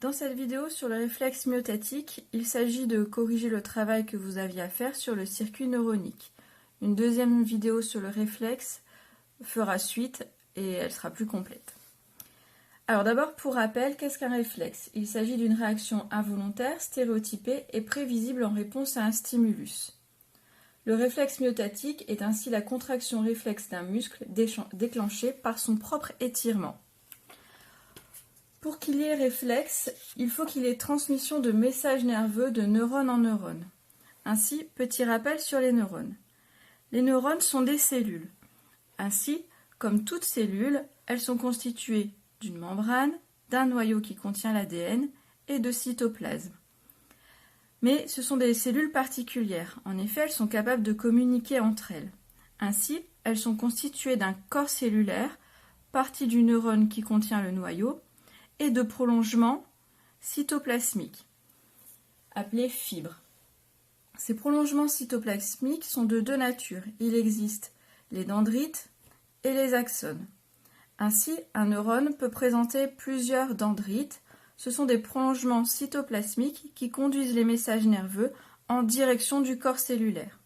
Dans cette vidéo sur le réflexe myotatique, il s'agit de corriger le travail que vous aviez à faire sur le circuit neuronique. Une deuxième vidéo sur le réflexe fera suite et elle sera plus complète. Alors d'abord, pour rappel, qu'est-ce qu'un réflexe? Il s'agit d'une réaction involontaire, stéréotypée et prévisible en réponse à un stimulus. Le réflexe myotatique est ainsi la contraction réflexe d'un muscle déclenchée par son propre étirement. Pour qu'il y ait réflexe, il faut qu'il y ait transmission de messages nerveux de neurone en neurone. Ainsi, petit rappel sur les neurones. Les neurones sont des cellules. Ainsi, comme toutes cellules, elles sont constituées d'une membrane, d'un noyau qui contient l'ADN et de cytoplasme. Mais ce sont des cellules particulières. En effet, elles sont capables de communiquer entre elles. Ainsi, elles sont constituées d'un corps cellulaire, partie du neurone qui contient le noyau, et de prolongements cytoplasmiques, appelés fibres. Ces prolongements cytoplasmiques sont de deux natures. Il existe les dendrites et les axones. Ainsi, un neurone peut présenter plusieurs dendrites. Ce sont des prolongements cytoplasmiques qui conduisent les messages nerveux en direction du corps cellulaire.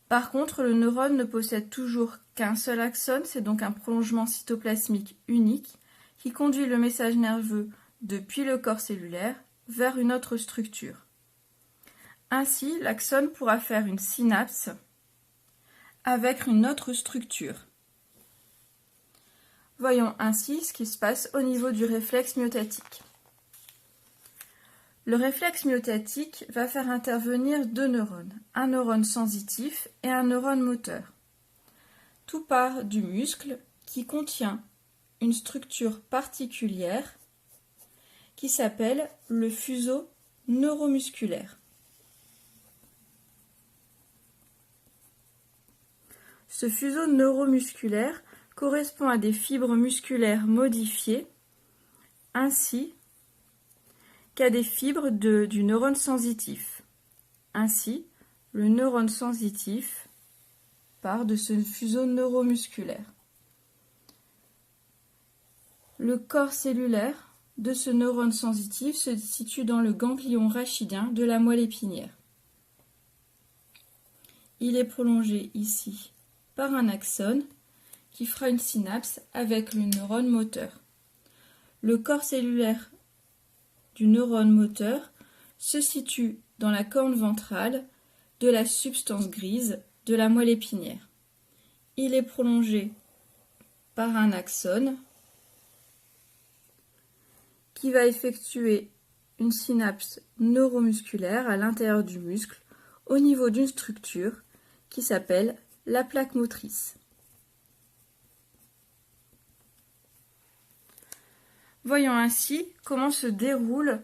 Par contre, le neurone ne possède toujours qu'un seul axone, c'est donc un prolongement cytoplasmique unique qui conduit le message nerveux depuis le corps cellulaire vers une autre structure. Ainsi, l'axone pourra faire une synapse avec une autre structure. Voyons ainsi ce qui se passe au niveau du réflexe myotatique. Le réflexe myotatique va faire intervenir deux neurones, un neurone sensitif et un neurone moteur. Tout part du muscle qui contient une structure particulière qui s'appelle le fuseau neuromusculaire. Ce fuseau neuromusculaire correspond à des fibres musculaires modifiées ainsi qu'à des fibres du neurone sensitif. Ainsi, le neurone sensitif part de ce fuseau neuromusculaire. Le corps cellulaire de ce neurone sensitif se situe dans le ganglion rachidien de la moelle épinière. Il est prolongé ici par un axone qui fera une synapse avec le neurone moteur. Le corps cellulaire du neurone moteur se situe dans la corne ventrale de la substance grise de la moelle épinière. Il est prolongé par un axone qui va effectuer une synapse neuromusculaire à l'intérieur du muscle au niveau d'une structure qui s'appelle la plaque motrice. Voyons ainsi comment se déroule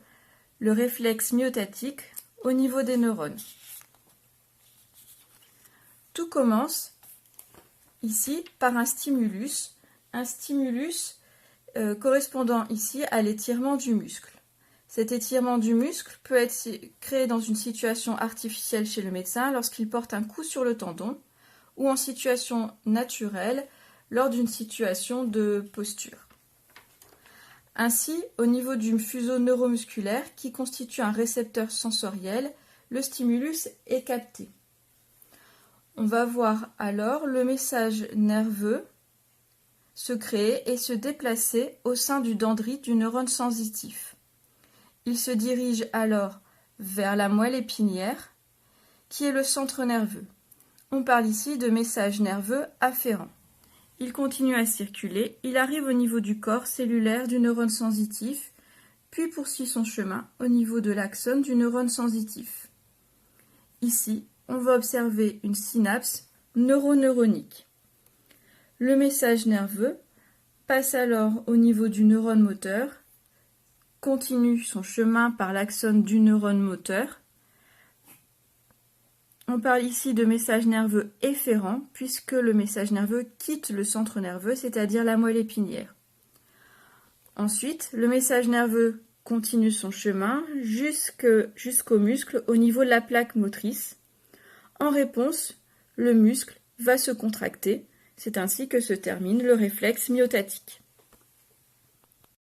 le réflexe myotatique au niveau des neurones. Tout commence ici par un stimulus correspondant ici à l'étirement du muscle. Cet étirement du muscle peut être créé dans une situation artificielle chez le médecin lorsqu'il porte un coup sur le tendon ou en situation naturelle lors d'une situation de posture. Ainsi, au niveau du fuseau neuromusculaire qui constitue un récepteur sensoriel, le stimulus est capté. On va voir alors le message nerveux se créer et se déplacer au sein du dendrite du neurone sensitif. Il se dirige alors vers la moelle épinière, qui est le centre nerveux. On parle ici de message nerveux afférent. Il continue à circuler, il arrive au niveau du corps cellulaire du neurone sensitif, puis poursuit son chemin au niveau de l'axone du neurone sensitif. Ici, on va observer une synapse neuroneuronique. Le message nerveux passe alors au niveau du neurone moteur, continue son chemin par l'axone du neurone moteur. On parle ici de message nerveux efférent puisque le message nerveux quitte le centre nerveux, c'est-à-dire la moelle épinière. Ensuite, le message nerveux continue son chemin jusqu'au muscle au niveau de la plaque motrice. En réponse, le muscle va se contracter. C'est ainsi que se termine le réflexe myotatique.